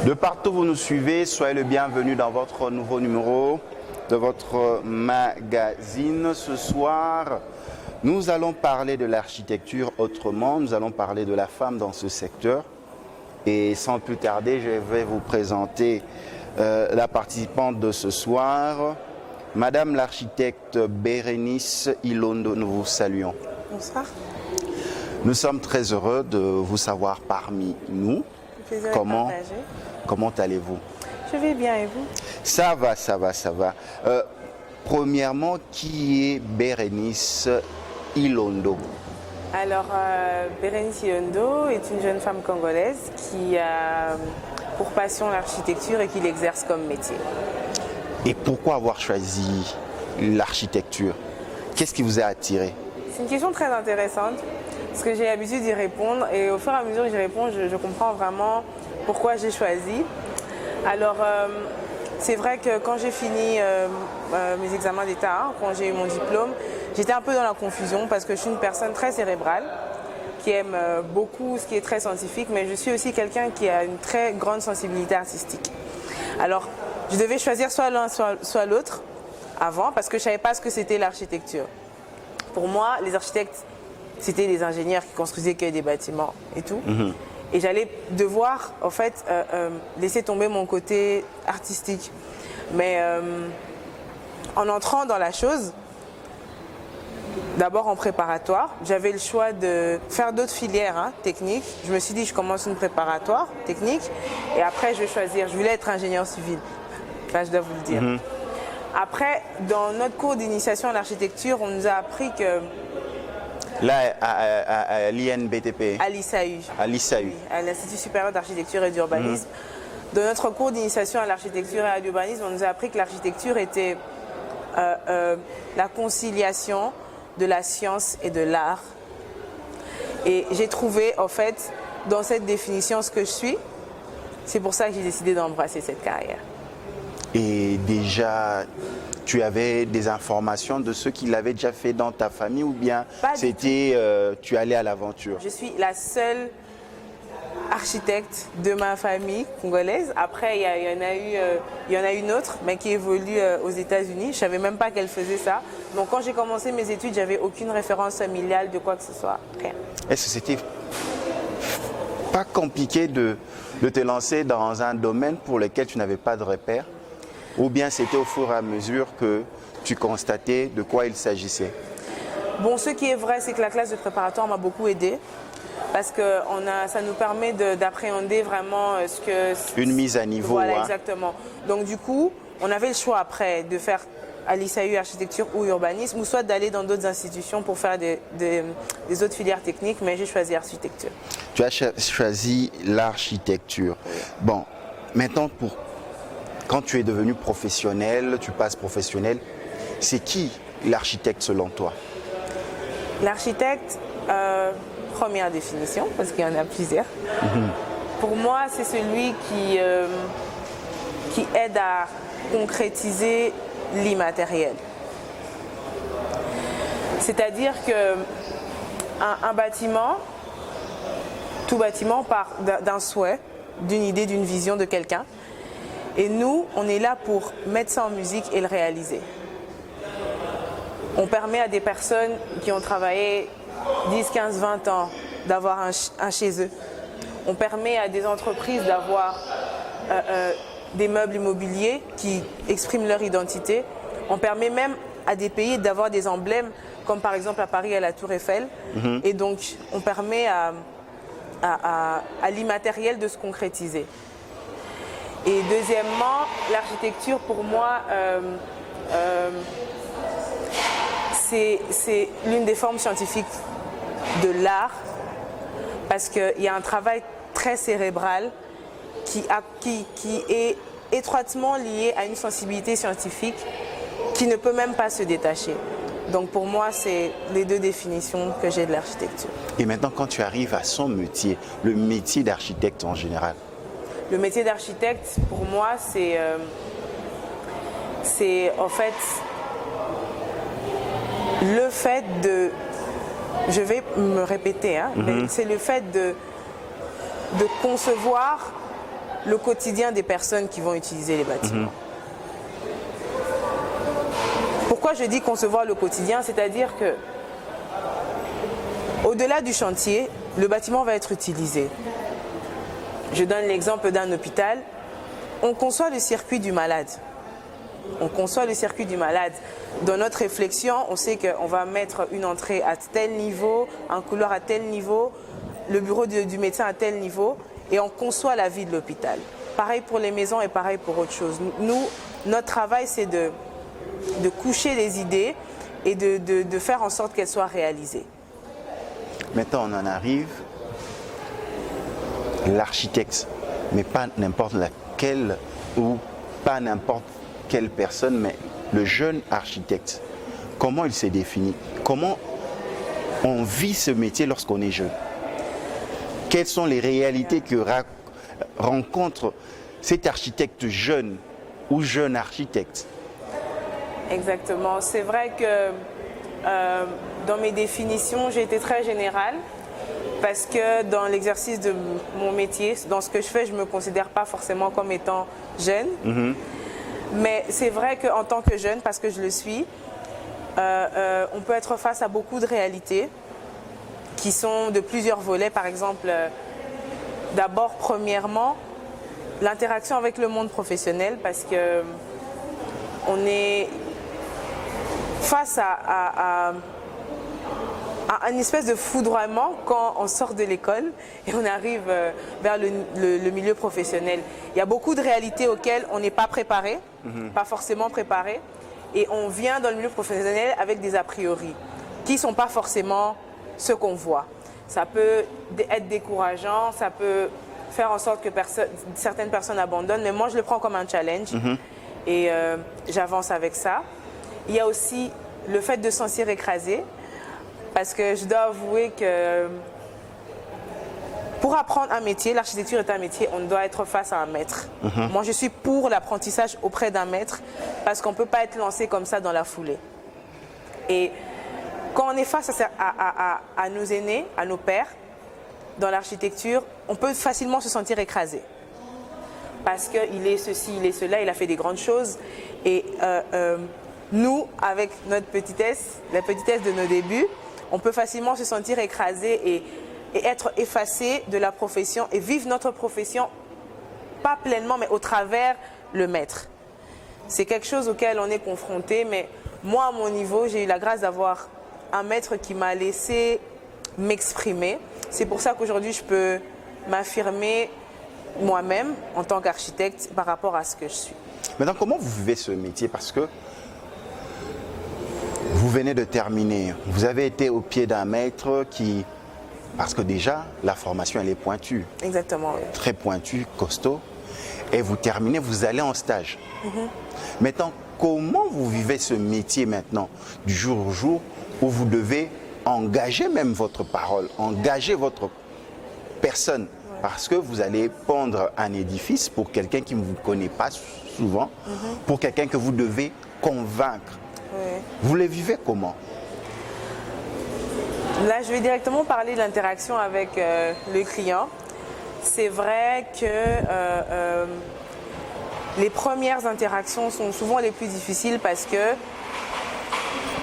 De partout où vous nous suivez, soyez le bienvenu dans votre nouveau numéro de votre magazine. Ce soir, nous allons parler de l'architecture autrement, nous allons parler de la femme dans ce secteur. Et sans plus tarder, je vais vous présenter la participante de ce soir, Madame l'architecte Bérénice Ilondo. Nous vous saluons. Bonsoir. Nous sommes très heureux de vous savoir parmi nous. Comment allez-vous? Je vais bien, et vous? Ça va, ça va, ça va. Premièrement, qui est Bérénice Ilondo? Alors, Bérénice Ilondo est une jeune femme congolaise qui a pour passion l'architecture et qui l'exerce comme métier. Et pourquoi avoir choisi l'architecture? Qu'est-ce qui vous a attiré? C'est une question très intéressante parce que j'ai l'habitude d'y répondre et au fur et à mesure que j'y réponds, je comprends vraiment pourquoi j'ai choisi. Alors, c'est vrai que quand j'ai fini mes examens d'État, quand j'ai eu mon diplôme, j'étais un peu dans la confusion parce que je suis une personne très cérébrale qui aime beaucoup ce qui est très scientifique, mais je suis aussi quelqu'un qui a une très grande sensibilité artistique. Alors, je devais choisir soit l'un, soit l'autre avant parce que je ne savais pas ce que c'était l'architecture. Pour moi, les architectes, c'était des ingénieurs qui construisaient que des bâtiments et tout. Et j'allais devoir, en fait, laisser tomber mon côté artistique. Mais en entrant dans la chose, d'abord en préparatoire, j'avais le choix de faire d'autres filières techniques. Je me suis dit, je commence une préparatoire technique et après, je vais choisir. Je voulais être ingénieur civil. Enfin, je dois vous le dire. Après, dans notre cours d'initiation à l'architecture, on nous a appris que... Là, à l'INBTP. À l'ISAU. À l'ISAU. Oui, à l'Institut supérieur d'architecture et d'urbanisme. Dans notre cours d'initiation à l'architecture et à l'urbanisme, on nous a appris que l'architecture était la conciliation de la science et de l'art. Et j'ai trouvé, en fait, dans cette définition, ce que je suis. C'est pour ça que j'ai décidé d'embrasser cette carrière. Et déjà, tu avais des informations de ceux qui l'avaient déjà fait dans ta famille ou bien c'était tu allais à l'aventure? Je suis la seule architecte de ma famille congolaise. Après, il y en a une autre, mais qui évolue aux États-Unis. Je ne savais même pas qu'elle faisait ça. Donc quand j'ai commencé mes études, j'avais aucune référence familiale de quoi que ce soit. Rien. Est-ce que c'était pas compliqué de te lancer dans un domaine pour lequel tu n'avais pas de repères? Ou bien c'était au fur et à mesure que tu constatais de quoi il s'agissait? Bon, ce qui est vrai, c'est que la classe de préparatoire m'a beaucoup aidé parce que ça nous permet d'appréhender vraiment ce que... Une mise à niveau. Voilà, exactement. Donc du coup, on avait le choix après de faire à l'ISAU architecture ou urbanisme ou soit d'aller dans d'autres institutions pour faire des autres filières techniques, mais j'ai choisi architecture. Tu as choisi l'architecture. Bon, maintenant quand tu es devenu professionnel, tu passes professionnel, c'est qui l'architecte selon toi? L'architecte, première définition, parce qu'il y en a plusieurs. Pour moi, c'est celui qui aide à concrétiser l'immatériel. C'est-à-dire qu'un bâtiment, tout bâtiment part d'un souhait, d'une idée, d'une vision de quelqu'un. Et nous, on est là pour mettre ça en musique et le réaliser. On permet à des personnes qui ont travaillé 10, 15, 20 ans d'avoir un chez eux. On permet à des entreprises d'avoir des meubles immobiliers qui expriment leur identité. On permet même à des pays d'avoir des emblèmes, comme par exemple à Paris à la Tour Eiffel. Et donc, on permet à l'immatériel de se concrétiser. Et deuxièmement, l'architecture pour moi, c'est l'une des formes scientifiques de l'art parce qu'il y a un travail très cérébral qui est étroitement lié à une sensibilité scientifique qui ne peut même pas se détacher. Donc pour moi, c'est les deux définitions que j'ai de l'architecture. Et maintenant, quand tu arrives à son métier, le métier d'architecte en général? Le métier d'architecte, pour moi, c'est en fait le fait de... Je vais me répéter, mais c'est le fait de concevoir le quotidien des personnes qui vont utiliser les bâtiments. Pourquoi je dis concevoir le quotidien? C'est-à-dire que au-delà du chantier, le bâtiment va être utilisé. Je donne l'exemple d'un hôpital. On conçoit le circuit du malade. On conçoit le circuit du malade. Dans notre réflexion, on sait qu'on va mettre une entrée à tel niveau, un couloir à tel niveau, le bureau du médecin à tel niveau, et on conçoit la vie de l'hôpital. Pareil pour les maisons et pareil pour autre chose. Nous, notre travail, c'est de coucher les idées et de faire en sorte qu'elles soient réalisées. Maintenant, on en arrive. L'architecte, mais pas n'importe laquelle ou pas n'importe quelle personne, mais le jeune architecte. Comment il s'est défini? Comment on vit ce métier lorsqu'on est jeune? Quelles sont les réalités que rencontre cet architecte jeune ou jeune architecte? Exactement. C'est vrai que dans mes définitions, j'ai été très générale parce que dans l'exercice de mon métier, dans ce que je fais, je ne me considère pas forcément comme étant jeune. Mais c'est vrai qu'en tant que jeune, parce que je le suis, on peut être face à beaucoup de réalités qui sont de plusieurs volets. Par exemple, d'abord, premièrement, l'interaction avec le monde professionnel, parce que on est face à une espèce de foudroiement quand on sort de l'école et on arrive vers le milieu professionnel. Il y a beaucoup de réalités auxquelles on n'est pas préparé, pas forcément préparé, et on vient dans le milieu professionnel avec des a priori qui ne sont pas forcément ce qu'on voit. Ça peut être décourageant, ça peut faire en sorte que certaines personnes abandonnent, mais moi je le prends comme un challenge et j'avance avec ça. Il y a aussi le fait de se sentir écrasé, parce que je dois avouer que pour apprendre un métier, l'architecture est un métier, on doit être face à un maître. Moi, je suis pour l'apprentissage auprès d'un maître, parce qu'on ne peut pas être lancé comme ça dans la foulée. Et quand on est face à nos aînés, à nos pères, dans l'architecture, on peut facilement se sentir écrasé. Parce qu'il est ceci, il est cela, il a fait des grandes choses. Et nous, avec notre petitesse, la petitesse de nos débuts, on peut facilement se sentir écrasé et être effacé de la profession et vivre notre profession, pas pleinement, mais au travers le maître. C'est quelque chose auquel on est confronté, mais moi, à mon niveau, j'ai eu la grâce d'avoir un maître qui m'a laissé m'exprimer. C'est pour ça qu'aujourd'hui, je peux m'affirmer moi-même en tant qu'architecte par rapport à ce que je suis. Maintenant, comment vous vivez ce métier? Parce que vous venez de terminer, vous avez été au pied d'un maître qui... Parce que déjà, la formation, elle est pointue. Exactement, oui. Très pointue, costaud. Et vous terminez, vous allez en stage. Maintenant, comment vous vivez ce métier maintenant, du jour au jour, où vous devez engager même votre parole, engager votre personne, parce que vous allez pondre un édifice pour quelqu'un qui ne vous connaît pas souvent, pour quelqu'un que vous devez convaincre. Oui. Vous les vivez comment? Là, je vais directement parler de l'interaction avec le client. C'est vrai que les premières interactions sont souvent les plus difficiles parce que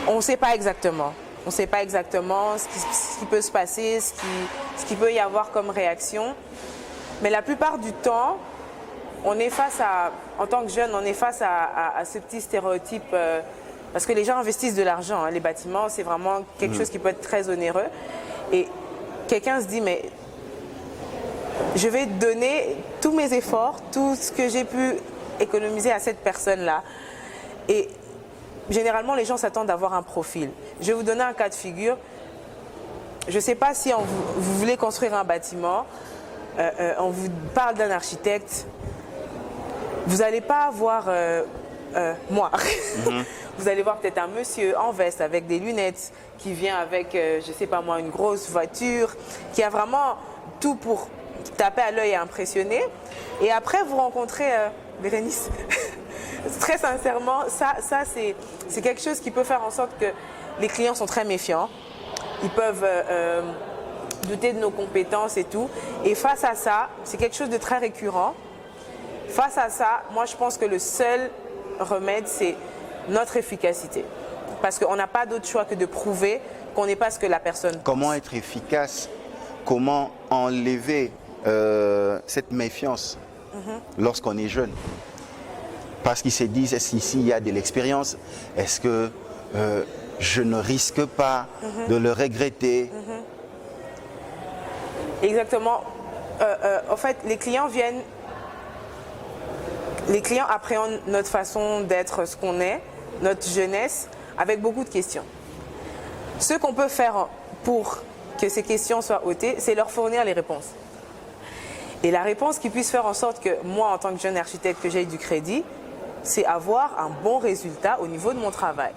on ne sait pas exactement. On ne sait pas exactement ce qui peut se passer, ce qui peut y avoir comme réaction. Mais la plupart du temps, on est face à, en tant que jeune, on est face à ce petit stéréotype. Parce que les gens investissent de l'argent. Les bâtiments, c'est vraiment quelque chose qui peut être très onéreux. Et quelqu'un se dit, mais je vais donner tous mes efforts, tout ce que j'ai pu économiser à cette personne-là. Et généralement, les gens s'attendent à avoir un profil. Je vais vous donner un cas de figure. Je ne sais pas si vous voulez construire un bâtiment, on vous parle d'un architecte, vous n'allez pas avoir moi. Vous allez voir peut-être un monsieur en veste avec des lunettes qui vient avec, je ne sais pas moi, une grosse voiture, qui a vraiment tout pour taper à l'œil et impressionner. Et après, vous rencontrez Bérénice. Très sincèrement, ça c'est quelque chose qui peut faire en sorte que les clients sont très méfiants. Ils peuvent douter de nos compétences et tout. Et face à ça, c'est quelque chose de très récurrent. face à ça, moi je pense que le seul remède, c'est notre efficacité. Parce qu'on n'a pas d'autre choix que de prouver qu'on n'est pas ce que la personne pense. Comment être efficace? Comment enlever cette méfiance lorsqu'on est jeune? Parce qu'ils se disent, est-ce qu'ici il y a de l'expérience? Est-ce que je ne risque pas de le regretter? Exactement. En fait, les clients appréhendent notre façon d'être, ce qu'on est, notre jeunesse, avec beaucoup de questions. Ce qu'on peut faire pour que ces questions soient ôtées, c'est leur fournir les réponses. Et la réponse qui puisse faire en sorte que moi, en tant que jeune architecte, que j'aie du crédit, c'est avoir un bon résultat au niveau de mon travail.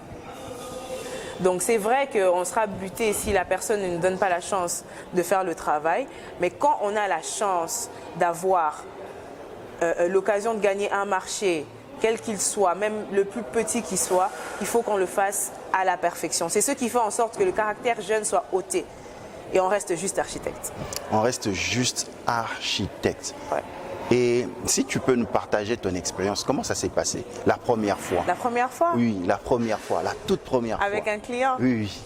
Donc c'est vrai qu'on sera buté si la personne ne nous donne pas la chance de faire le travail, mais quand on a la chance d'avoir l'occasion de gagner un marché, quel qu'il soit, même le plus petit qu'il soit, il faut qu'on le fasse à la perfection. C'est ce qui fait en sorte que le caractère jeune soit ôté et on reste juste architecte. On reste juste architecte. Ouais. Et si tu peux nous partager ton expérience, comment ça s'est passé la première fois? La première fois? Oui, la première fois, la toute première fois. Avec un client? Oui, oui.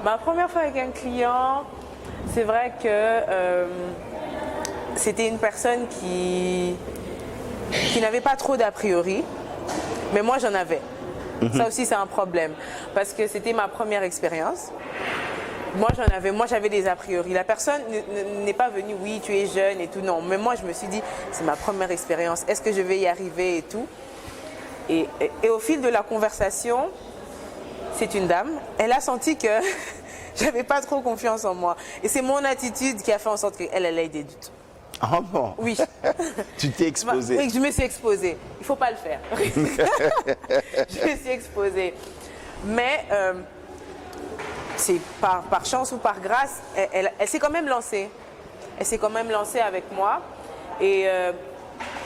Ma première fois avec un client, c'est vrai que c'était une personne qui n'avait pas trop d'a priori, mais moi j'en avais. Ça aussi c'est un problème, parce que c'était ma première expérience. Moi j'avais des a priori. La personne n'est pas venue, oui tu es jeune et tout, non. Mais moi je me suis dit, c'est ma première expérience, est-ce que je vais y arriver et tout. Et au fil de la conversation, c'est une dame, elle a senti que j'avais pas trop confiance en moi. Et c'est mon attitude qui a fait en sorte qu'elle ait des doutes. Ah bon? Oui. Tu t'es exposée? Oui, je me suis exposée. Il ne faut pas le faire. Je me suis exposée. Mais c'est par chance ou par grâce, elle s'est quand même lancée. Elle s'est quand même lancée avec moi. Et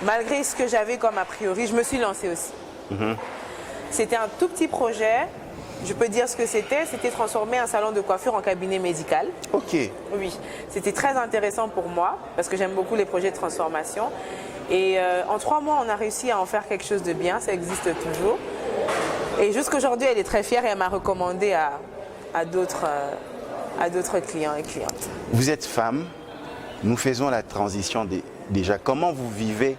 malgré ce que j'avais comme a priori, je me suis lancée aussi. C'était un tout petit projet. Je peux dire ce que c'était. C'était transformer un salon de coiffure en cabinet médical. Ok. Oui, c'était très intéressant pour moi parce que j'aime beaucoup les projets de transformation. Et en 3 mois, on a réussi à en faire quelque chose de bien. Ça existe toujours. Et jusqu'aujourd'hui, elle est très fière et elle m'a recommandé à d'autres clients et clientes. Vous êtes femme. Nous faisons la transition déjà. Comment vous vivez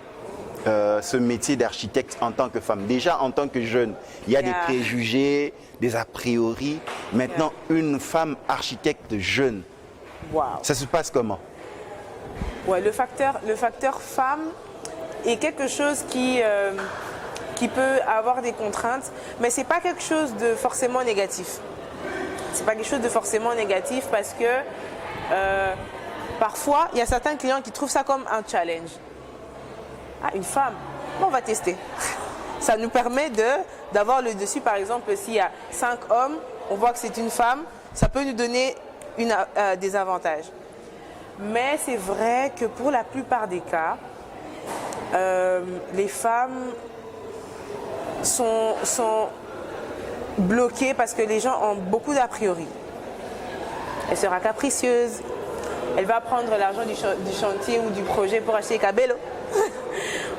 ce métier d'architecte en tant que femme? Déjà en tant que jeune, il y a des préjugés, des a priori. Maintenant, une femme architecte jeune, Wow. ça se passe comment? Ouais, le facteur femme est quelque chose qui peut avoir des contraintes, mais ce n'est pas quelque chose de forcément négatif. C'est pas quelque chose de forcément négatif parce que parfois, il y a certains clients qui trouvent ça comme un challenge. Ah, une femme, bon, on va tester. Ça nous permet d'avoir le dessus, par exemple, s'il y a 5 hommes, on voit que c'est une femme, ça peut nous donner des avantages. Mais c'est vrai que pour la plupart des cas, les femmes sont bloquées parce que les gens ont beaucoup d'a priori. Elle sera capricieuse, elle va prendre l'argent du chantier ou du projet pour acheter Cabello.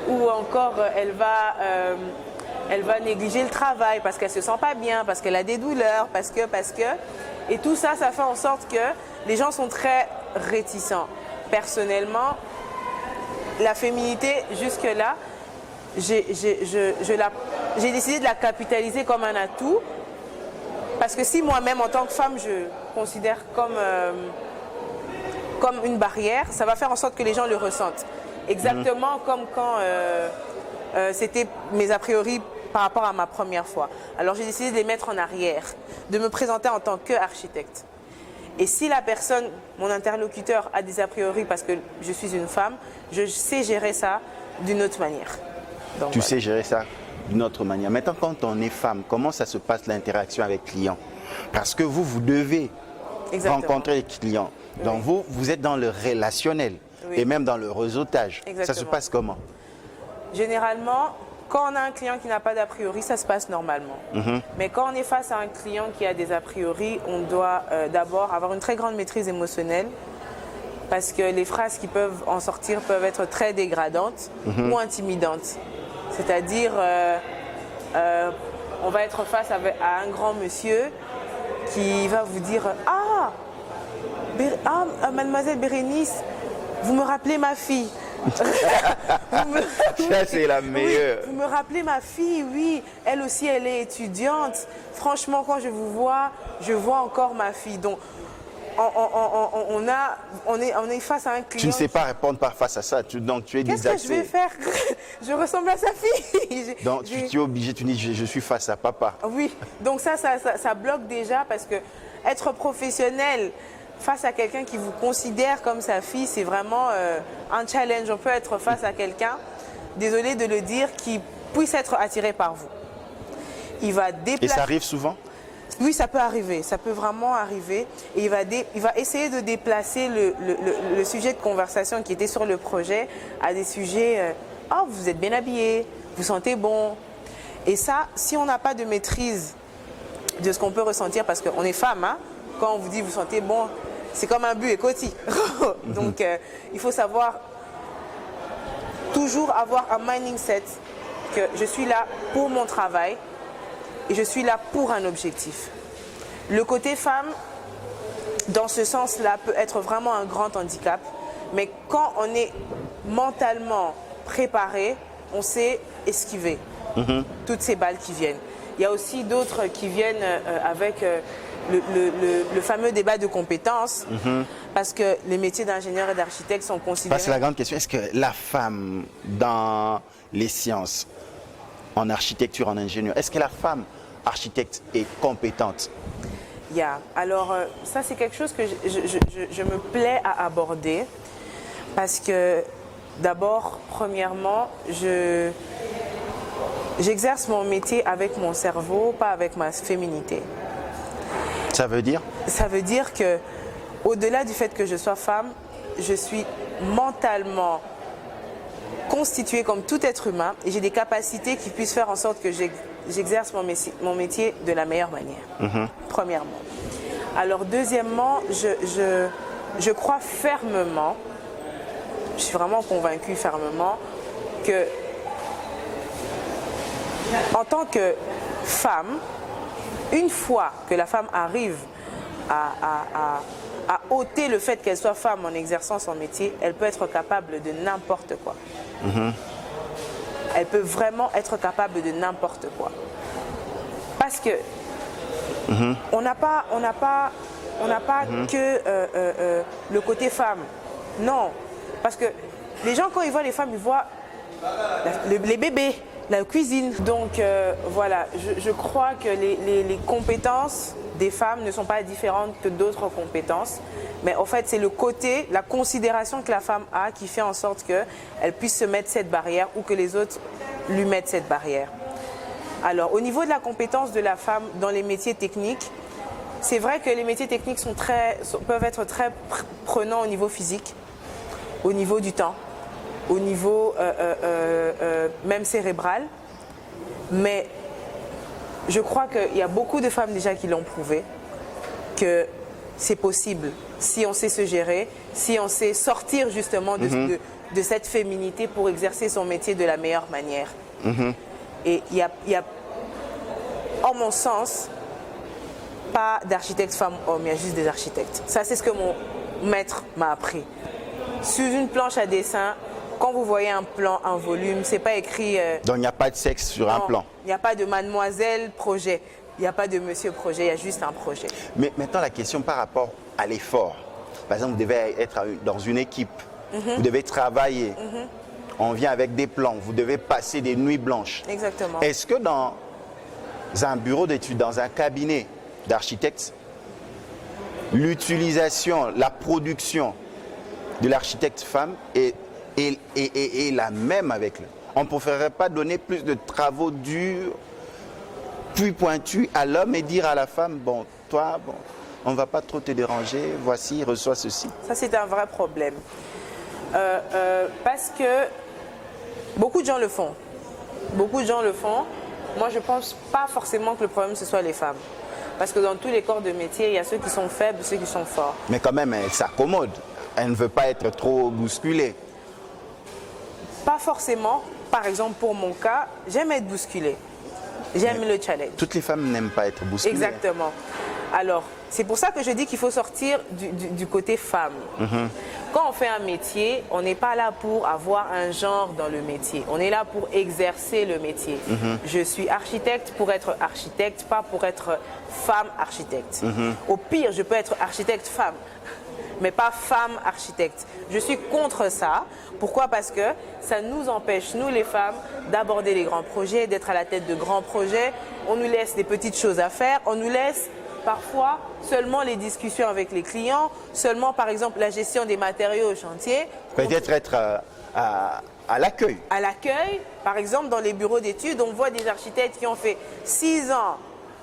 Ou encore elle va négliger le travail parce qu'elle ne se sent pas bien, parce qu'elle a des douleurs, parce que. Et tout ça, ça fait en sorte que les gens sont très réticents. Personnellement, la féminité, jusque-là, j'ai décidé de la capitaliser comme un atout. Parce que si moi-même, en tant que femme, je considère comme une barrière, ça va faire en sorte que les gens le ressentent. Exactement comme quand c'était mes a priori par rapport à ma première fois. Alors j'ai décidé de les mettre en arrière, de me présenter en tant qu'architecte. Et si la personne, mon interlocuteur, a des a priori parce que je suis une femme, je sais gérer ça d'une autre manière. Donc, tu sais gérer ça d'une autre manière. Maintenant, quand on est femme, comment ça se passe l'interaction avec clients? Parce que vous devez rencontrer les clients. Donc vous êtes dans le relationnel. Oui. Et même dans le réseautage. Exactement. Ça se passe comment? Généralement, quand on a un client qui n'a pas d'a priori, ça se passe normalement. Mais quand on est face à un client qui a des a priori, on doit d'abord avoir une très grande maîtrise émotionnelle. parce que les phrases qui peuvent en sortir peuvent être très dégradantes ou intimidantes. C'est-à-dire, on va être face à un grand monsieur qui va vous dire « Mademoiselle Bérénice, vous me rappelez ma fille ». Ça, c'est la meilleure. Oui, vous me rappelez ma fille, oui. Elle aussi, elle est étudiante. Franchement, quand je vous vois, je vois encore ma fille. Donc, on est face à un client. Tu ne sais pas répondre face à ça. Donc, tu es désaxé. Qu'est-ce que je vais faire? Je ressemble à sa fille. Donc, tu es obligé, tu dis, je suis face à papa. Oui, donc ça bloque déjà parce que être professionnel face à quelqu'un qui vous considère comme sa fille, c'est vraiment un challenge. On peut être face à quelqu'un, désolé de le dire, qui puisse être attiré par vous. Il va déplacer... Et ça arrive souvent? Oui, ça peut arriver, ça peut vraiment arriver. Et il va essayer de déplacer le sujet de conversation qui était sur le projet à des sujets « Oh, vous êtes bien habillé, vous sentez bon ». Et ça, si on n'a pas de maîtrise de ce qu'on peut ressentir, parce qu'on est femme, hein, quand on vous dit « vous sentez bon », c'est comme un but et côté. Donc, il faut savoir toujours avoir un mindset que je suis là pour mon travail et je suis là pour un objectif. Le côté femme, dans ce sens-là, peut être vraiment un grand handicap. Mais quand on est mentalement préparé, on sait esquiver toutes ces balles qui viennent. Il y a aussi d'autres qui viennent avec... Le fameux débat de compétences, parce que les métiers d'ingénieur et d'architecte sont considérés... Parce que la grande question, est-ce que la femme dans les sciences, en architecture, en ingénieur, est-ce que la femme architecte est compétente? Alors, ça c'est quelque chose que je me plais à aborder, parce que d'abord, premièrement, j'exerce mon métier avec mon cerveau, pas avec ma féminité. Ça veut dire? Ça veut dire que, au-delà du fait que je sois femme, je suis mentalement constituée comme tout être humain et j'ai des capacités qui puissent faire en sorte que j'exerce mon métier de la meilleure manière, premièrement. Alors, deuxièmement, je crois fermement, je suis vraiment convaincue fermement que, en tant que femme, une fois que la femme arrive à ôter le fait qu'elle soit femme en exerçant son métier, elle peut être capable de n'importe quoi. Elle peut vraiment être capable de n'importe quoi. Parce que on n'a pas que le côté femme. Non. Parce que les gens, quand ils voient les femmes, ils voient les bébés, la cuisine. Donc voilà, je crois que les compétences des femmes ne sont pas différentes que d'autres compétences. Mais en fait, c'est le côté, la considération que la femme a qui fait en sorte qu'elle puisse se mettre cette barrière ou que les autres lui mettent cette barrière. Alors, au niveau de la compétence de la femme dans les métiers techniques, c'est vrai que les métiers techniques peuvent être très prenants au niveau physique, au niveau du temps, au niveau même cérébral. Mais je crois qu'il y a beaucoup de femmes déjà qui l'ont prouvé que c'est possible si on sait se gérer, si on sait sortir justement de cette féminité pour exercer son métier de la meilleure manière. Et il y a, en mon sens, pas d'architecte femme-homme, il y a juste des architectes. Ça, c'est ce que mon maître m'a appris. Sur une planche à dessin, quand vous voyez un plan, un volume, c'est pas écrit... Donc il n'y a pas de sexe sur un plan. Il n'y a pas de mademoiselle projet, il n'y a pas de monsieur projet, il y a juste un projet. Mais maintenant, la question par rapport à l'effort. Par exemple, vous devez être dans une équipe, vous devez travailler. On vient avec des plans, vous devez passer des nuits blanches. Exactement. Est-ce que dans un bureau d'études, dans un cabinet d'architectes, l'utilisation, la production de l'architecte femme est la même avec lui? On ne préférerait pas donner plus de travaux durs, puis pointus à l'homme et dire à la femme, bon, toi, bon, on ne va pas trop te déranger, voici, reçois ceci. Ça, c'est un vrai problème. Parce que beaucoup de gens le font. Beaucoup de gens le font. Moi, je ne pense pas forcément que le problème, ce soit les femmes. Parce que dans tous les corps de métier, il y a ceux qui sont faibles, ceux qui sont forts. Mais quand même, elles s'accommodent. Elle ne veut pas être trop bousculée. Pas forcément. Par exemple, pour mon cas, j'aime être bousculée. J'aime le challenge. Toutes les femmes n'aiment pas être bousculées. Exactement. Alors, c'est pour ça que je dis qu'il faut sortir du côté femme. Quand on fait un métier, on n'est pas là pour avoir un genre dans le métier. On est là pour exercer le métier. Je suis architecte pour être architecte, pas pour être femme architecte. Au pire, je peux être architecte femme, mais pas femme architecte. Je suis contre ça. Pourquoi? Parce que ça nous empêche, nous les femmes, d'aborder les grands projets, d'être à la tête de grands projets. On nous laisse des petites choses à faire, on nous laisse parfois seulement les discussions avec les clients, seulement par exemple la gestion des matériaux au chantier. Peut-être être à l'accueil. À l'accueil, par exemple dans les bureaux d'études, on voit des architectes qui ont fait 6 ans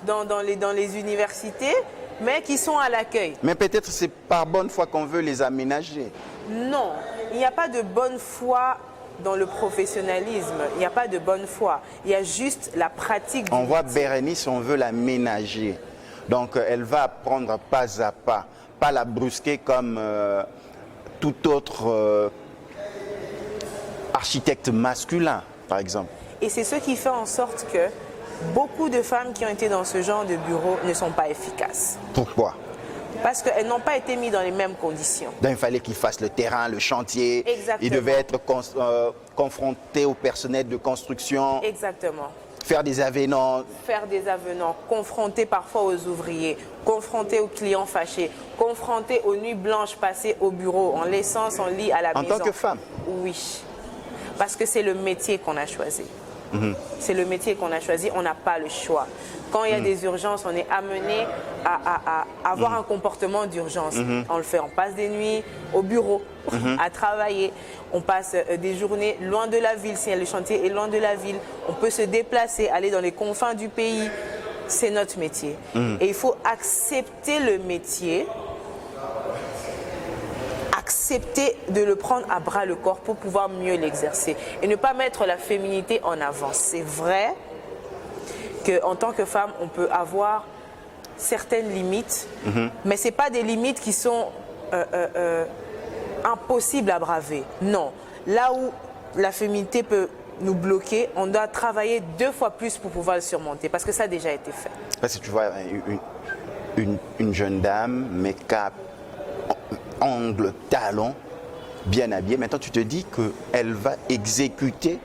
dans les universités, mais qui sont à l'accueil. Mais peut-être c'est par bonne foi qu'on veut les aménager. Non, il n'y a pas de bonne foi dans le professionnalisme. Il n'y a pas de bonne foi. Il y a juste la pratique. On voit Bérénice, on veut l'aménager. Donc elle va apprendre pas à pas la brusquer comme tout autre architecte masculin, par exemple. Et c'est ce qui fait en sorte que beaucoup de femmes qui ont été dans ce genre de bureau ne sont pas efficaces. Pourquoi? Parce qu'elles n'ont pas été mises dans les mêmes conditions. Donc, il fallait qu'ils fassent le terrain, le chantier. Exactement. Ils devaient être confrontés au personnel de construction. Exactement. Faire des avenants. Faire des avenants, confrontés parfois aux ouvriers, confrontés aux clients fâchés, confrontés aux nuits blanches passées au bureau en laissant son lit à la maison. En tant que femme? Oui. Parce que c'est le métier qu'on a choisi. C'est le métier qu'on a choisi, on n'a pas le choix. Quand il y a des urgences, on est amené à avoir un comportement d'urgence. On le fait, on passe des nuits au bureau, à travailler. On passe des journées loin de la ville, si le chantier est loin de la ville. On peut se déplacer, aller dans les confins du pays. C'est notre métier. Et il faut accepter le métier, accepter de le prendre à bras le corps pour pouvoir mieux l'exercer et ne pas mettre la féminité en avant. C'est vrai qu'en tant que femme, on peut avoir certaines limites, mais ce n'est pas des limites qui sont impossibles à braver. Non. Là où la féminité peut nous bloquer, on doit travailler 2 fois plus pour pouvoir le surmonter, parce que ça a déjà été fait. Parce que tu vois, une jeune dame, make-up, angle, talon, bien habillée. Maintenant, tu te dis qu'elle va exécuter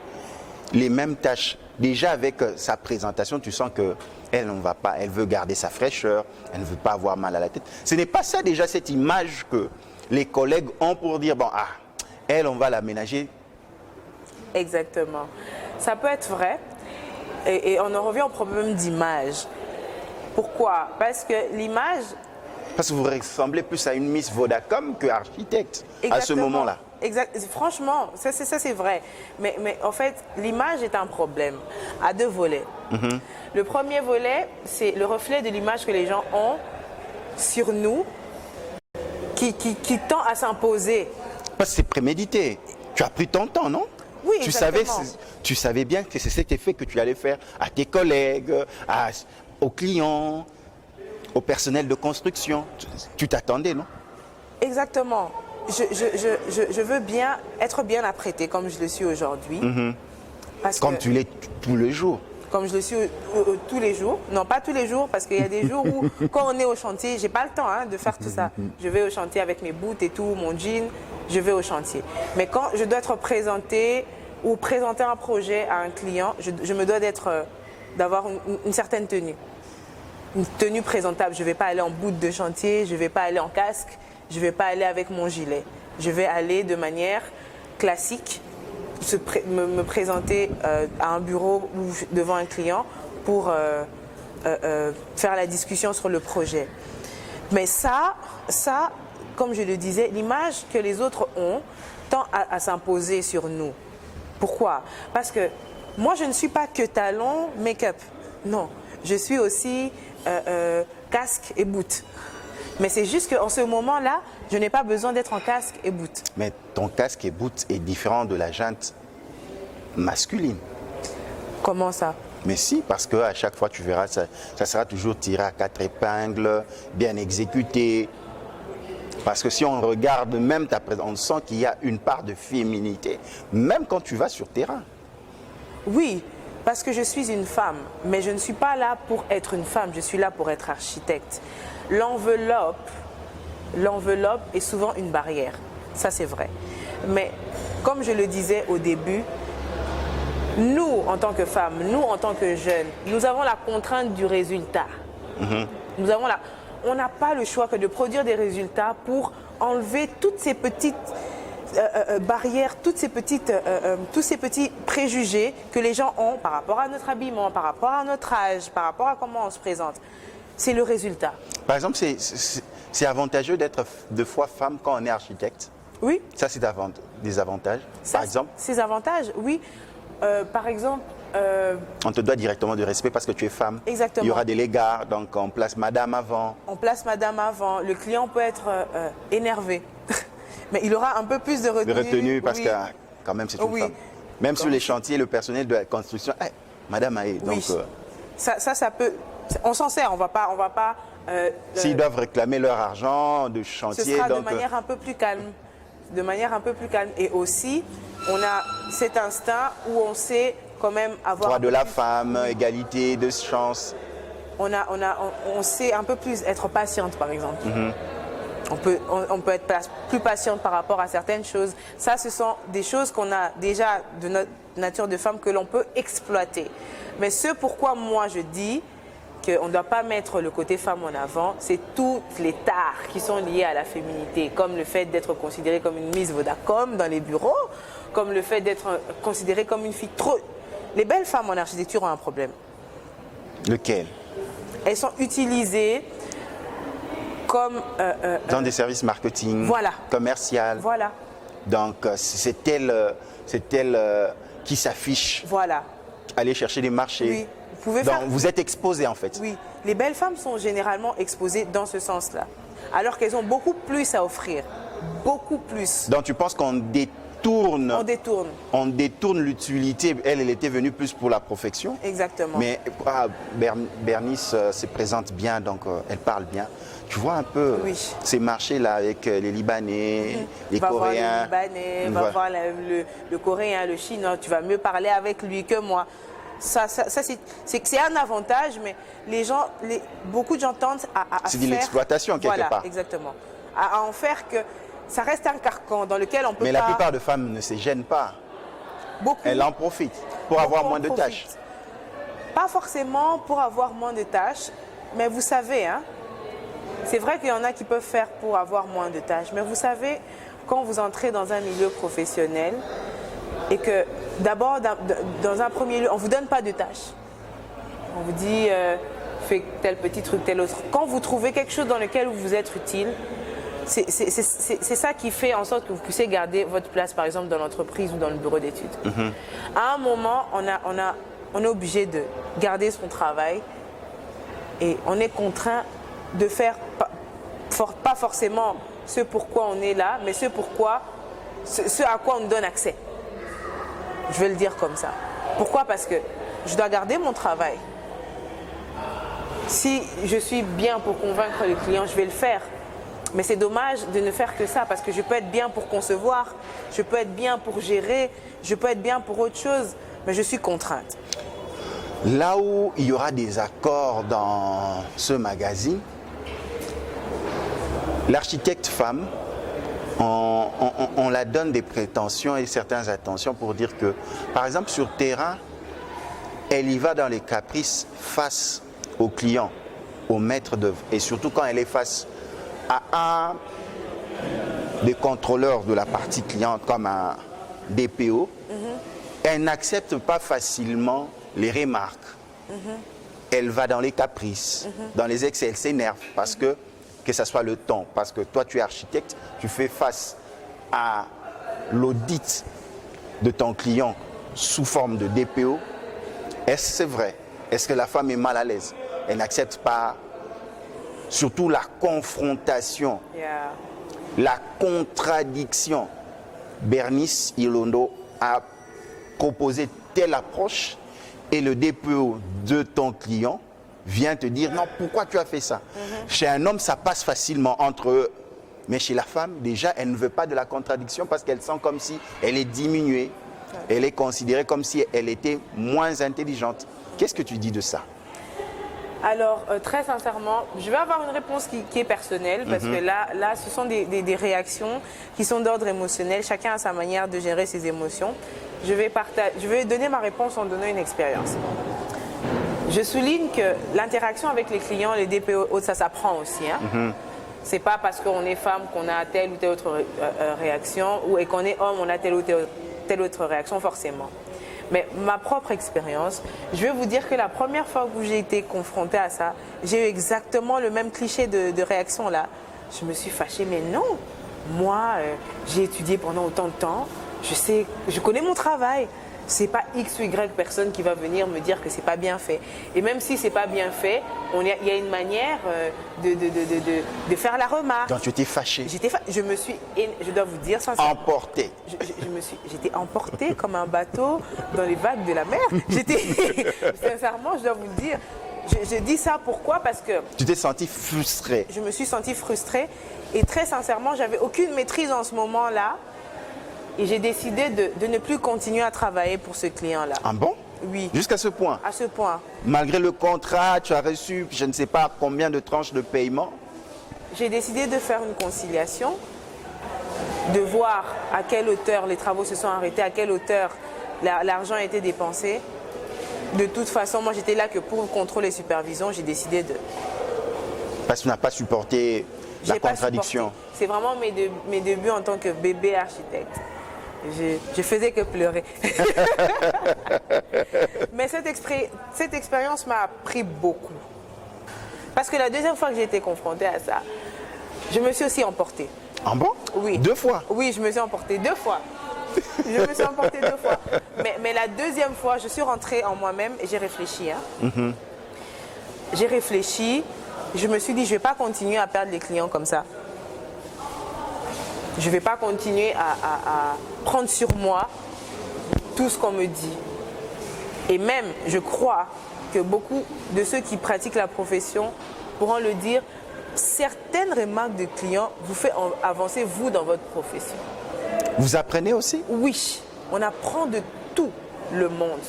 les mêmes tâches. Déjà, avec sa présentation, tu sens qu'elle ne va pas, elle veut garder sa fraîcheur, elle ne veut pas avoir mal à la tête. Ce n'est pas ça, déjà, cette image que les collègues ont pour dire, bon, elle, on va l'aménager. Exactement. Ça peut être vrai. Et on en revient au problème d'image. Pourquoi? Parce que l'image... Parce que vous ressemblez plus à une Miss Vodacom qu'architecte à ce moment-là. Exact. Franchement, ça c'est vrai. Mais en fait, l'image est un problème à 2 volets. Le premier volet, c'est le reflet de l'image que les gens ont sur nous qui tend à s'imposer. Parce que c'est prémédité. Tu as pris ton temps, non? Oui, exactement. Tu savais bien que c'est cet effet que tu allais faire à tes collègues, aux clients, au personnel de construction. Tu t'attendais, non? Exactement. Je veux bien être bien apprêtée comme je le suis aujourd'hui. Comme tu l'es tous les jours. Comme je le suis tous les jours. Non, pas tous les jours, parce qu'il y a des jours où, quand on est au chantier, j'ai pas le temps de faire tout ça. Je vais au chantier avec mes boots et tout, mon jean, je vais au chantier. Mais quand je dois être présentée ou présenter un projet à un client, je me dois d'avoir une certaine tenue. Une tenue présentable. Je ne vais pas aller en boot de chantier, je ne vais pas aller en casque, je ne vais pas aller avec mon gilet. Je vais aller de manière classique, me présenter à un bureau ou devant un client pour faire la discussion sur le projet. Mais ça, comme je le disais, l'image que les autres ont tend à s'imposer sur nous. Pourquoi? Parce que moi, je ne suis pas que talon, make-up. Non, je suis aussi casque et boot. Mais c'est juste qu'en ce moment-là, je n'ai pas besoin d'être en casque et boot. Mais ton casque et boot est différent de la jante masculine. Comment ça? Mais si, parce qu'à chaque fois, tu verras, ça sera toujours tiré à 4 épingles, bien exécuté. Parce que si on regarde même ta présence, on sent qu'il y a une part de féminité, même quand tu vas sur terrain. Oui, parce que je suis une femme, mais je ne suis pas là pour être une femme, je suis là pour être architecte. L'enveloppe est souvent une barrière, ça c'est vrai. Mais comme je le disais au début, nous en tant que femmes, nous en tant que jeunes, nous avons la contrainte du résultat. On n'a pas le choix que de produire des résultats pour enlever toutes ces petites barrières, tous ces petits préjugés que les gens ont par rapport à notre habillement, par rapport à notre âge, par rapport à comment on se présente. C'est le résultat. Par exemple, c'est avantageux d'être deux fois femme quand on est architecte. Oui. Ça, c'est des avantages, par exemple. Ces avantages, oui. Par exemple... on te doit directement du respect parce que tu es femme. Exactement. Il y aura des légards, donc on place madame avant. On place madame avant. Le client peut être énervé. Mais il aura un peu plus de retenue. De retenue parce que quand même c'est une femme. Même sur les chantiers, le personnel de la construction, hey, madame Aïe. Donc, ça peut... On s'en sert, on va pas s'ils doivent réclamer leur argent de chantier... Ce sera de manière un peu plus calme. De manière un peu plus calme. Et aussi, on a cet instinct où on sait quand même avoir... Droit de la femme, égalité de chance. On sait un peu plus être patiente, par exemple. On peut être plus patiente par rapport à certaines choses. Ça, ce sont des choses qu'on a déjà de notre nature de femme que l'on peut exploiter. Mais ce pourquoi moi je dis qu'on ne doit pas mettre le côté femme en avant, c'est toutes les tares qui sont liées à la féminité, comme le fait d'être considérée comme une Miss Vodacom dans les bureaux, comme le fait d'être considérée comme une fille trop... Les belles femmes en architecture ont un problème. Lequel? Elles sont utilisées comme... dans des services marketing, voilà. Commercial. Voilà. Donc, c'est elle qui s'affiche. Voilà. Aller chercher des marchés. Oui. Vous êtes exposé en fait. Oui. Les belles femmes sont généralement exposées dans ce sens-là. Alors qu'elles ont beaucoup plus à offrir. Beaucoup plus. Donc, tu penses qu'on détourne... On détourne l'utilité. Elle était venue plus pour la profession. Exactement. Mais Bernice se présente bien, donc elle parle bien. Tu vois un peu ces marchés-là avec les Libanais, les Coréens. Va voir le Libanais, va voir le Coréen, le Chinois. Tu vas mieux parler avec lui que moi. Ça c'est un avantage, mais beaucoup de gens tentent à c'est de l'exploitation quelque part. Voilà, exactement. À en faire que ça reste un carcan dans lequel on peut Mais la plupart de femmes ne se gênent pas. Beaucoup. Elles en profitent pour avoir moins de tâches. Pas forcément pour avoir moins de tâches, mais vous savez, hein, c'est vrai qu'il y en a qui peuvent faire pour avoir moins de tâches, mais vous savez, quand vous entrez dans un milieu professionnel et que d'abord, dans un premier lieu, on ne vous donne pas de tâches. On vous dit, fais tel petit truc, tel autre. Quand vous trouvez quelque chose dans lequel vous êtes utile, c'est ça qui fait en sorte que vous puissiez garder votre place, par exemple, dans l'entreprise ou dans le bureau d'études. À un moment, on est obligé de garder son travail et on est contraint de faire pas forcément ce pourquoi on est là, mais ce à quoi on nous donne accès. Je vais le dire comme ça. Pourquoi? Parce que je dois garder mon travail. Si je suis bien pour convaincre le client, je vais le faire. Mais c'est dommage de ne faire que ça, parce que je peux être bien pour concevoir, je peux être bien pour gérer, je peux être bien pour autre chose, mais je suis contrainte. Là où il y aura des accords dans ce magazine, l'architecte femme, on la donne des prétentions et certaines attentions pour dire que, par exemple, sur terrain, elle y va dans les caprices face au client, au maître d'œuvre. Et surtout quand elle est face à un des contrôleurs de la partie client, comme un DPO, elle n'accepte pas facilement les remarques. Elle va dans les caprices, dans les excès, elle s'énerve parce que ça soit le temps, parce que toi tu es architecte, tu fais face à l'audit de ton client sous forme de DPO. Est-ce que c'est vrai? Est-ce que la femme est mal à l'aise? Elle n'accepte pas surtout la confrontation, la contradiction. Bernice Ilondo a proposé telle approche et le DPO de ton client vient te dire non, pourquoi tu as fait ça? Chez un homme, ça passe facilement entre Mais chez la femme, déjà, elle ne veut pas de la contradiction parce qu'elle sent comme si elle est diminuée. Elle est considérée comme si elle était moins intelligente. Qu'est-ce que tu dis de ça? Alors, très sincèrement, je vais avoir une réponse qui est personnelle parce que là, ce sont des réactions qui sont d'ordre émotionnel. Chacun a sa manière de gérer ses émotions. Je vais donner ma réponse en donnant une expérience. Je souligne que l'interaction avec les clients, les DPO, ça s'apprend aussi. Hein. C'est pas parce qu'on est femme qu'on a telle ou telle autre réaction et qu'on est homme, on a telle ou telle autre réaction forcément. Mais ma propre expérience, je vais vous dire que la première fois où j'ai été confrontée à ça, j'ai eu exactement le même cliché de réaction là. Je me suis fâchée, mais non, moi j'ai étudié pendant autant de temps, je connais mon travail. C'est pas X ou Y personne qui va venir me dire que c'est pas bien fait. Et même si c'est pas bien fait, il y a une manière de faire la remarque. Donc tu étais fâchée. Je dois vous dire sincèrement. Emportée. J'étais emportée comme un bateau dans les vagues de la mer. Sincèrement, je dois vous le dire. Je dis ça pourquoi? Parce que tu t'es sentie frustrée. Je me suis sentie frustrée et très sincèrement, j'avais aucune maîtrise en ce moment-là. Et j'ai décidé de ne plus continuer à travailler pour ce client-là. Ah bon? Oui. Jusqu'à ce point? À ce point. Malgré le contrat, tu as reçu je ne sais pas combien de tranches de paiement? J'ai décidé de faire une conciliation, de voir à quelle hauteur les travaux se sont arrêtés, à quelle hauteur l'argent a été dépensé. De toute façon, moi j'étais là que pour le contrôle et supervision, j'ai décidé de... Parce que tu n'as pas supporté la contradiction. C'est vraiment mes débuts en tant que bébé architecte. Je faisais que pleurer. Mais cette expérience m'a appris beaucoup. Parce que la deuxième fois que j'ai été confrontée à ça, je me suis aussi emportée. Ah bon? Oui. 2 fois? Oui, je me suis emportée 2 fois. Je me suis emportée 2 fois. Mais la deuxième fois, je suis rentrée en moi-même et j'ai réfléchi. Hein. J'ai réfléchi. Je me suis dit, je ne vais pas continuer à perdre les clients comme ça. Je ne vais pas continuer à prendre sur moi tout ce qu'on me dit. Et même, je crois que beaucoup de ceux qui pratiquent la profession pourront le dire, certaines remarques de clients vous font avancer, vous, dans votre profession. Vous apprenez aussi? Oui, on apprend de tout le monde.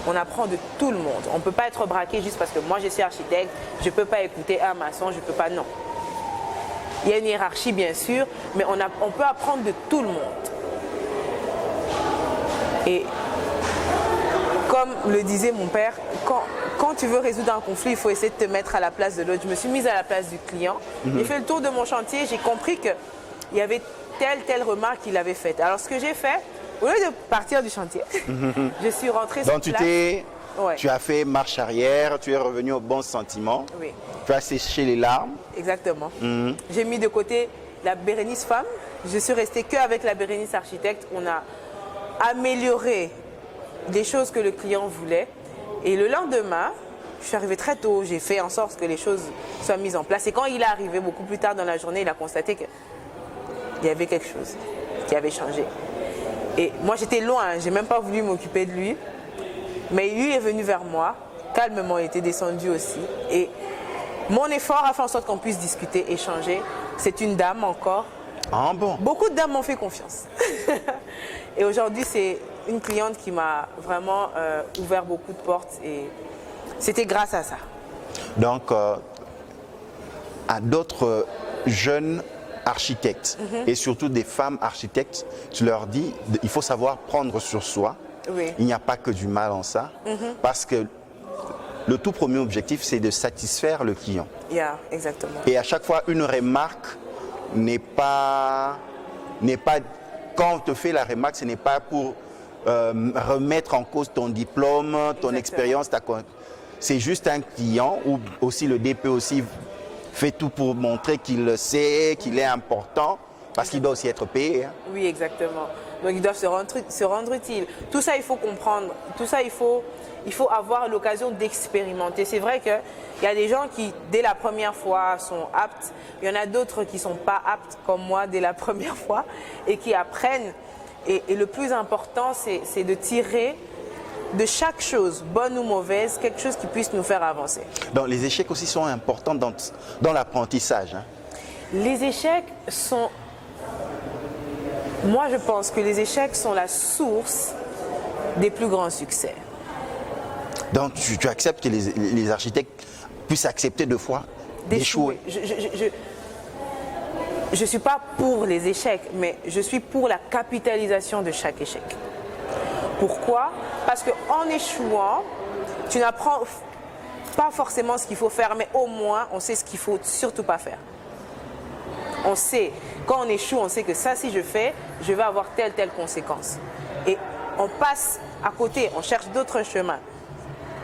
On apprend de tout le monde. On ne peut pas être braqué juste parce que moi, je suis architecte, je ne peux pas écouter un maçon, je ne peux pas, non. Il y a une hiérarchie, bien sûr, mais on peut apprendre de tout le monde. Et comme le disait mon père, quand tu veux résoudre un conflit, il faut essayer de te mettre à la place de l'autre. Je me suis mise à la place du client. J'ai fait le tour de mon chantier, j'ai compris qu'il y avait telle remarque qu'il avait faite. Alors ce que j'ai fait, au lieu de partir du chantier, je suis rentrée sur place. Donc tu as fait marche arrière, tu es revenu au bon sentiment. Oui. Tu as séché les larmes. Exactement. J'ai mis de côté la Bérénice femme. Je suis restée qu'avec la Bérénice architecte. On a amélioré des choses que le client voulait. Et le lendemain, je suis arrivée très tôt. J'ai fait en sorte que les choses soient mises en place. Et quand il est arrivé beaucoup plus tard dans la journée, il a constaté qu'il y avait quelque chose qui avait changé. Et moi, j'étais loin. Je n'ai même pas voulu m'occuper de lui. Mais lui est venu vers moi. Calmement, il était descendu aussi. Et mon effort a fait en sorte qu'on puisse discuter, échanger. C'est une dame encore. Ah bon? Beaucoup de dames m'ont fait confiance. Et aujourd'hui, c'est une cliente qui m'a vraiment ouvert beaucoup de portes. Et c'était grâce à ça. Donc, à d'autres jeunes architectes et surtout des femmes architectes, tu leur dis il faut savoir prendre sur soi. Oui. Il n'y a pas que du mal en ça. Parce que le tout premier objectif, c'est de satisfaire le client. Yeah, exactement. Et à chaque fois, une remarque n'est pas... Quand on te fait la remarque, ce n'est pas pour remettre en cause ton diplôme, ton expérience. C'est juste un client ou aussi le DP aussi fait tout pour montrer qu'il le sait, qu'il est important, parce qu'il doit aussi être payé. Hein. Oui, exactement. Donc ils doivent se rendre utiles. Tout ça, il faut comprendre. Tout ça, il faut avoir l'occasion d'expérimenter. C'est vrai qu'il y a des gens qui, dès la première fois, sont aptes. Il y en a d'autres qui ne sont pas aptes, comme moi, dès la première fois, et qui apprennent. Et le plus important, c'est de tirer de chaque chose, bonne ou mauvaise, quelque chose qui puisse nous faire avancer. Donc les échecs aussi sont importants dans l'apprentissage. Hein. Les échecs sont... Moi, je pense que les échecs sont la source des plus grands succès. Donc tu acceptes que les architectes puissent accepter deux fois d'échouer. Je ne suis pas pour les échecs, mais je suis pour la capitalisation de chaque échec. Pourquoi? Parce qu'en échouant, tu n'apprends pas forcément ce qu'il faut faire, mais au moins on sait ce qu'il ne faut surtout pas faire. On sait, quand on échoue, on sait que ça, si je fais, je vais avoir telle conséquence. Et on passe à côté, on cherche d'autres chemins.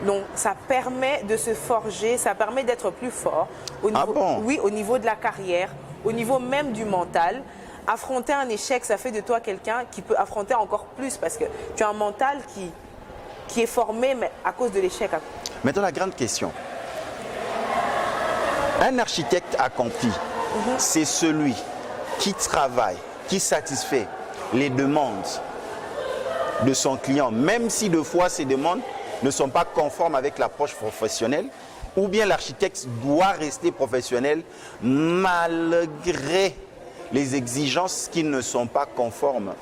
Donc ça permet de se forger, ça permet d'être plus fort au niveau, oui, au niveau de la carrière, au niveau même du mental. Affronter un échec, ça fait de toi quelqu'un qui peut affronter encore plus parce que tu as un mental qui est formé mais à cause de l'échec. Maintenant, la grande question. Un architecte accompli, c'est celui qui travaille, qui satisfait les demandes de son client, même si de fois ces demandes ne sont pas conformes avec l'approche professionnelle, ou bien l'architecte doit rester professionnel malgré les exigences qui ne sont pas conformes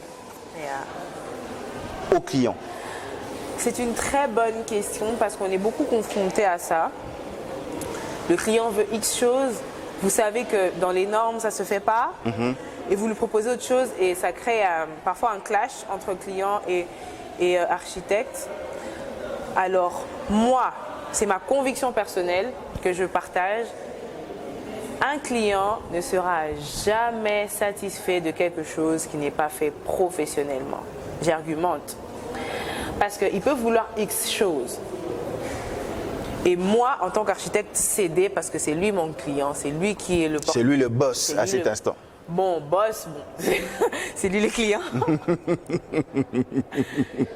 au client. C'est une très bonne question parce qu'on est beaucoup confronté à ça. Le client veut X chose, vous savez que dans les normes ça ne se fait pas, et vous lui proposez autre chose et ça crée parfois un clash entre client et architecte. Alors moi, c'est ma conviction personnelle que je partage. Un client ne sera jamais satisfait de quelque chose qui n'est pas fait professionnellement. J'argumente. Parce qu'il peut vouloir X choses. Et moi, en tant qu'architecte, céder parce que c'est lui mon client, c'est lui qui est le... C'est lui le boss à cet instant. Bon, boss, bon. C'est lui le client.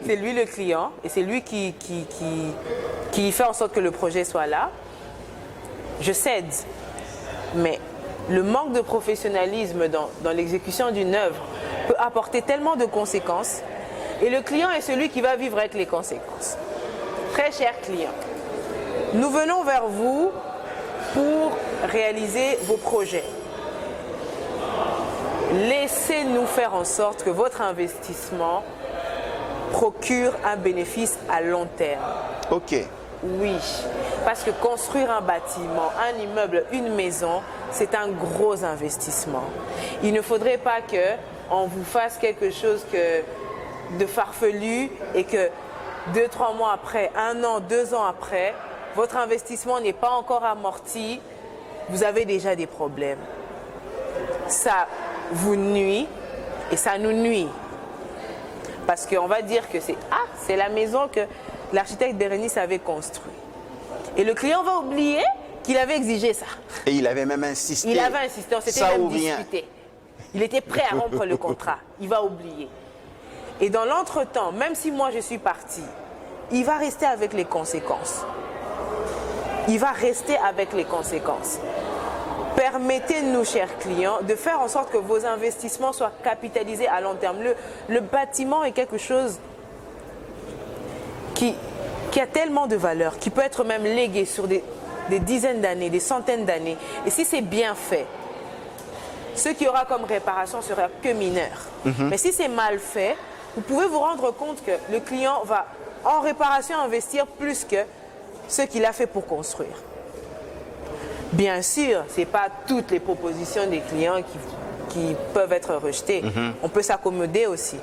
C'est lui le client et c'est lui qui fait en sorte que le projet soit là. Je cède. Mais le manque de professionnalisme dans l'exécution d'une œuvre peut apporter tellement de conséquences et le client est celui qui va vivre avec les conséquences. Très cher client, nous venons vers vous pour réaliser vos projets. Laissez-nous faire en sorte que votre investissement procure un bénéfice à long terme. Ok. Oui, parce que construire un bâtiment, un immeuble, une maison, c'est un gros investissement. Il ne faudrait pas qu'on vous fasse quelque chose de farfelu et que 2-3 mois après, 1 an, 2 ans après, votre investissement n'est pas encore amorti, vous avez déjà des problèmes. Ça vous nuit et ça nous nuit. Parce qu'on va dire que c'est la maison que l'architecte Bérénice avait construite. Et le client va oublier qu'il avait exigé ça. Et il avait même insisté. Il avait insisté, on s'était même disputé. Il était prêt à rompre le contrat. Il va oublier. Et dans l'entretemps, même si moi je suis partie, il va rester avec les conséquences. Il va rester avec les conséquences. Permettez-nous, chers clients, de faire en sorte que vos investissements soient capitalisés à long terme. Le bâtiment est quelque chose qui a tellement de valeur, qui peut être même légué sur des dizaines d'années, des centaines d'années. Et si c'est bien fait, ce qu'il y aura comme réparation sera que mineur. Mais si c'est mal fait, vous pouvez vous rendre compte que le client va en réparation investir plus que ce qu'il a fait pour construire. Bien sûr, ce n'est pas toutes les propositions des clients qui peuvent être rejetées. On peut s'accommoder aussi.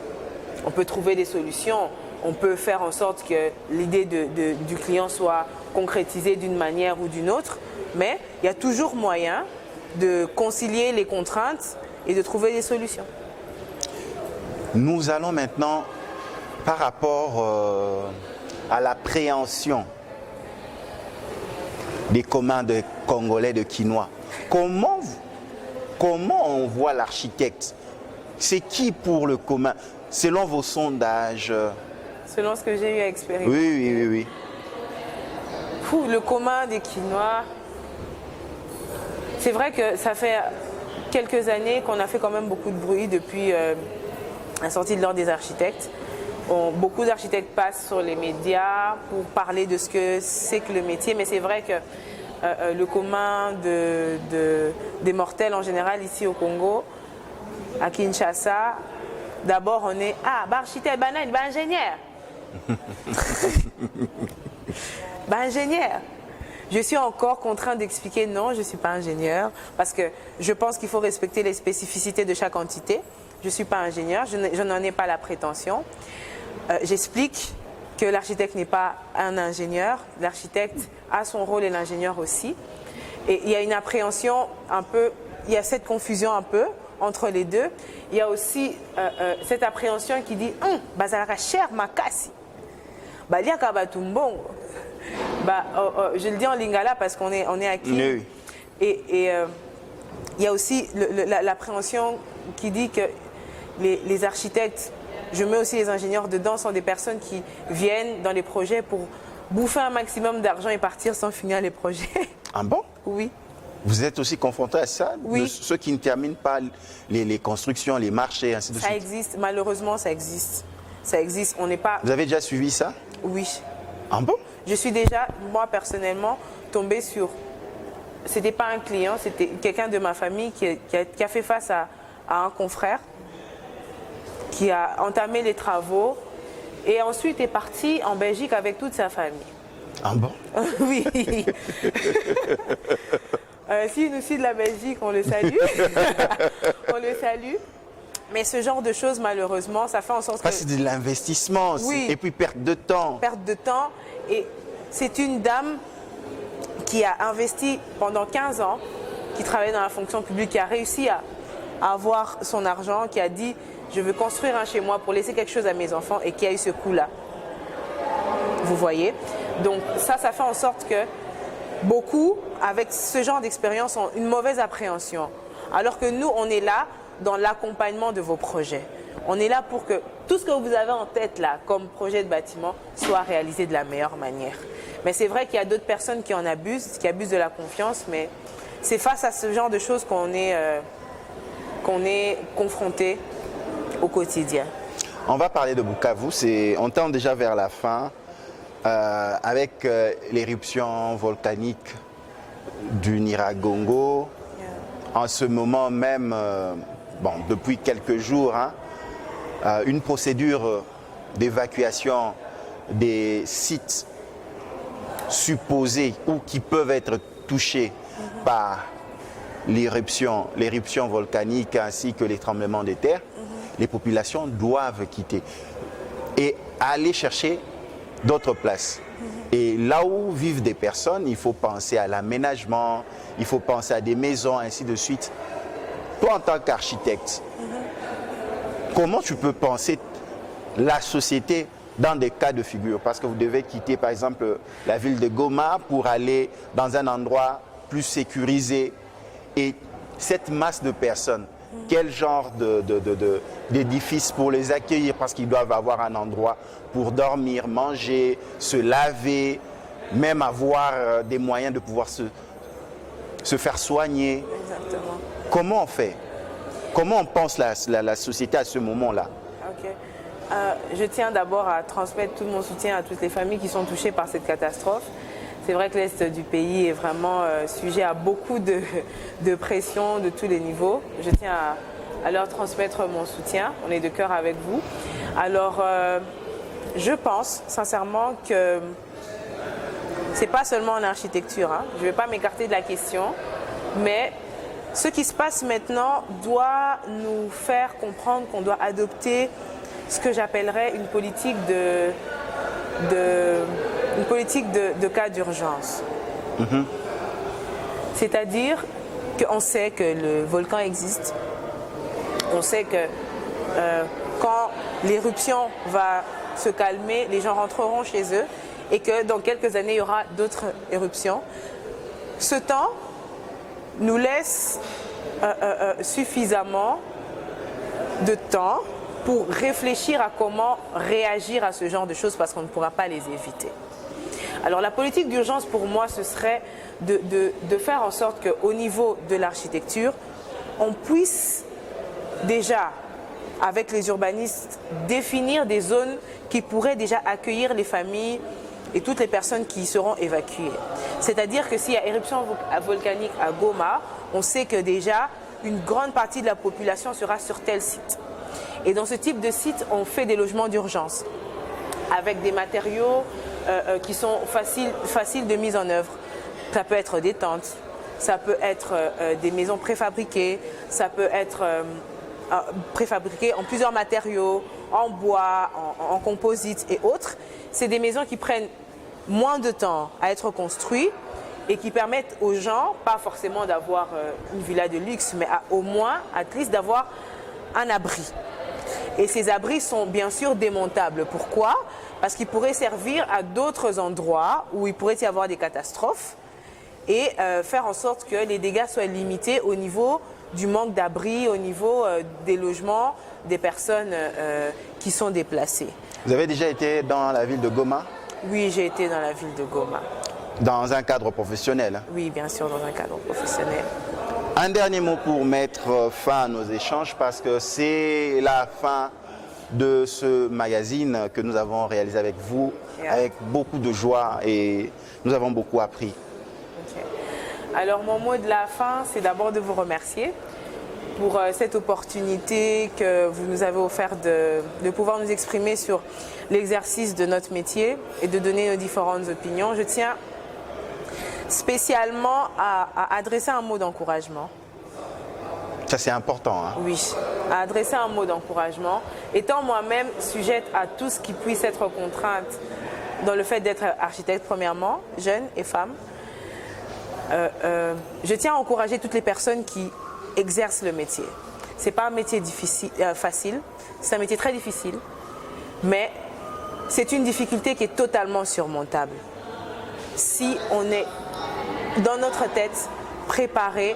On peut trouver des solutions. On peut faire en sorte que l'idée du client soit concrétisée d'une manière ou d'une autre. Mais il y a toujours moyen de concilier les contraintes et de trouver des solutions. Nous allons maintenant, par rapport à l'appréhension des communs de Congolais de quinoa, comment on voit l'architecte? C'est qui pour le commun, selon vos sondages? Selon ce que j'ai eu à expérimenter. Oui. Le commun des quinois, c'est vrai que ça fait quelques années qu'on a fait quand même beaucoup de bruit depuis la sortie de l'Ordre des architectes. Beaucoup d'architectes passent sur les médias pour parler de ce que c'est que le métier, mais c'est vrai que le commun des mortels en général ici au Congo, à Kinshasa. D'abord, on est architecte, ingénieur. Ingénieur. Je suis encore contrainte d'expliquer non, je ne suis pas ingénieur, parce que je pense qu'il faut respecter les spécificités de chaque entité. Je ne suis pas ingénieur, je n'en ai pas la prétention. J'explique que l'architecte n'est pas un ingénieur, l'architecte a son rôle et l'ingénieur aussi. Et il y a une appréhension un peu, il y a cette confusion un peu entre les deux. Il y a aussi cette appréhension qui dit « Bazalaka cher makasi ». Je le dis en lingala parce qu'on est à qui. Oui. Et il y a aussi l'appréhension qui dit que les architectes, je mets aussi les ingénieurs dedans, sont des personnes qui viennent dans les projets pour bouffer un maximum d'argent et partir sans finir les projets. Ah bon? Oui. Vous êtes aussi confronté à ça? Oui. Ceux qui ne terminent pas les constructions, les marchés, ainsi de suite? Ça existe, malheureusement ça existe. Ça existe, on n'est pas... Vous avez déjà suivi ça? Oui. Ah bon? Je suis déjà, moi personnellement, tombée sur... C'était pas un client, c'était quelqu'un de ma famille qui a fait face à un confrère, qui a entamé les travaux et ensuite est parti en Belgique avec toute sa famille. Ah bon? Oui. S'il nous suit de la Belgique, on le salue. On le salue. Mais ce genre de choses, malheureusement, ça fait en sorte que... C'est de l'investissement aussi. Oui. Et puis perte de temps. Perte de temps. Et c'est une dame qui a investi pendant 15 ans, qui travaillait dans la fonction publique, qui a réussi à avoir son argent, qui a dit « je veux construire un chez moi pour laisser quelque chose à mes enfants » et qui a eu ce coup-là. Vous voyez? Donc ça fait en sorte que beaucoup, avec ce genre d'expérience, ont une mauvaise appréhension. Alors que nous, on est là dans l'accompagnement de vos projets. On est là pour que tout ce que vous avez en tête là, comme projet de bâtiment, soit réalisé de la meilleure manière. Mais c'est vrai qu'il y a d'autres personnes qui en abusent, qui abusent de la confiance, mais c'est face à ce genre de choses qu'on est confronté au quotidien. On va parler de Bukavu, on tend déjà vers la fin, avec l'éruption volcanique du Nyiragongo. En ce moment même, depuis quelques jours, une procédure d'évacuation des sites supposés ou qui peuvent être touchés par l'éruption volcanique ainsi que les tremblements de terre, les populations doivent quitter et aller chercher d'autres places. Et là où vivent des personnes, il faut penser à l'aménagement, il faut penser à des maisons, ainsi de suite. Toi, en tant qu'architecte, comment tu peux penser la société dans des cas de figure? Parce que vous devez quitter, par exemple, la ville de Goma pour aller dans un endroit plus sécurisé. Et cette masse de personnes, quel genre d'édifice pour les accueillir? Parce qu'ils doivent avoir un endroit pour dormir, manger, se laver, même avoir des moyens de pouvoir se faire soigner. Exactement. Comment on fait? Comment on pense la société à ce moment-là? Ok. Je tiens d'abord à transmettre tout mon soutien à toutes les familles qui sont touchées par cette catastrophe. C'est vrai que l'Est du pays est vraiment sujet à beaucoup de pression de tous les niveaux. Je tiens à leur transmettre mon soutien. On est de cœur avec vous. Alors, je pense sincèrement que ce n'est pas seulement en architecture. Je ne vais pas m'écarter de la question, mais ce qui se passe maintenant doit nous faire comprendre qu'on doit adopter ce que j'appellerais une politique de cas d'urgence. C'est-à-dire qu'on sait que le volcan existe, on sait que quand l'éruption va se calmer, les gens rentreront chez eux et que dans quelques années, il y aura d'autres éruptions. Ce temps nous laisse suffisamment de temps pour réfléchir à comment réagir à ce genre de choses parce qu'on ne pourra pas les éviter. Alors la politique d'urgence pour moi, ce serait de faire en sorte qu'au niveau de l'architecture, on puisse déjà, avec les urbanistes, définir des zones qui pourraient déjà accueillir les familles et toutes les personnes qui seront évacuées. C'est-à-dire que s'il y a éruption volcanique à Goma, on sait que déjà une grande partie de la population sera sur tel site. Et dans ce type de site, on fait des logements d'urgence avec des matériaux qui sont faciles de mise en œuvre. Ça peut être des tentes, ça peut être des maisons préfabriquées, ça peut être préfabriquées en plusieurs matériaux, en bois, en composite et autres. C'est des maisons qui prennent moins de temps à être construites et qui permettent aux gens, pas forcément d'avoir une villa de luxe, mais au moins, d'avoir un abri. Et ces abris sont bien sûr démontables. Pourquoi? Parce qu'ils pourraient servir à d'autres endroits où il pourrait y avoir des catastrophes et faire en sorte que les dégâts soient limités au niveau du manque d'abri, au niveau des logements des personnes qui sont déplacées. Vous avez déjà été dans la ville de Goma? Oui, j'ai été dans la ville de Goma. Dans un cadre professionnel? Oui, bien sûr, dans un cadre professionnel. Un dernier mot pour mettre fin à nos échanges, parce que c'est la fin de ce magazine que nous avons réalisé avec vous, avec beaucoup de joie, et nous avons beaucoup appris. Okay. Alors mon mot de la fin, c'est d'abord de vous remercier pour cette opportunité que vous nous avez offerte de pouvoir nous exprimer sur l'exercice de notre métier et de donner nos différentes opinions. Je tiens spécialement à adresser un mot d'encouragement. Ça, c'est important. Hein? Oui, à adresser un mot d'encouragement. Étant moi-même sujette à tout ce qui puisse être contrainte dans le fait d'être architecte, premièrement, jeune et femme, je tiens à encourager toutes les personnes qui exercent le métier. Ce n'est pas un métier facile, c'est un métier très difficile, mais c'est une difficulté qui est totalement surmontable. Si on est dans notre tête préparé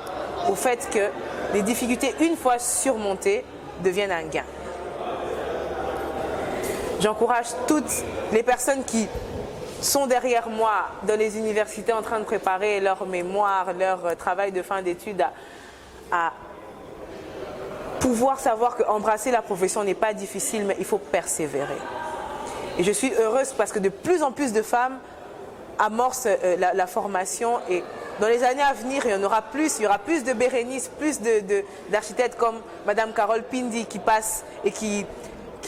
au fait que les difficultés, une fois surmontées, deviennent un gain. J'encourage toutes les personnes qui sont derrière moi dans les universités en train de préparer leur mémoire, leur travail de fin d'études à pouvoir savoir qu'embrasser la profession n'est pas difficile, mais il faut persévérer. Et je suis heureuse parce que de plus en plus de femmes amorcent la formation, et dans les années à venir, il y aura plus de Bérénice, plus d'architectes comme Madame Carole Pindi qui passe et qui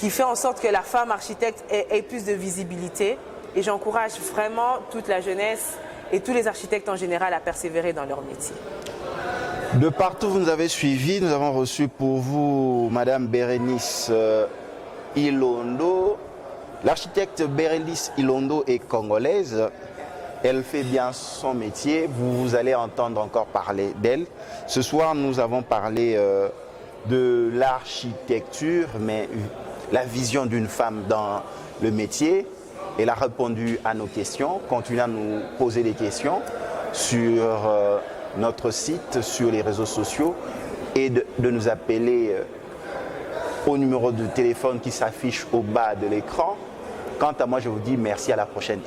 fait en sorte que la femme architecte ait plus de visibilité. Et j'encourage vraiment toute la jeunesse et tous les architectes en général à persévérer dans leur métier. De partout vous nous avez suivis, nous avons reçu pour vous Madame Bérénice Ilondo. L'architecte Bérénice Ilondo est congolaise. Elle fait bien son métier. Vous allez entendre encore parler d'elle. Ce soir, nous avons parlé de l'architecture, mais la vision d'une femme dans le métier. Elle a répondu à nos questions, continue à nous poser des questions sur notre site, sur les réseaux sociaux, et de nous appeler au numéro de téléphone qui s'affiche au bas de l'écran. Quant à moi, je vous dis merci, à la prochaine.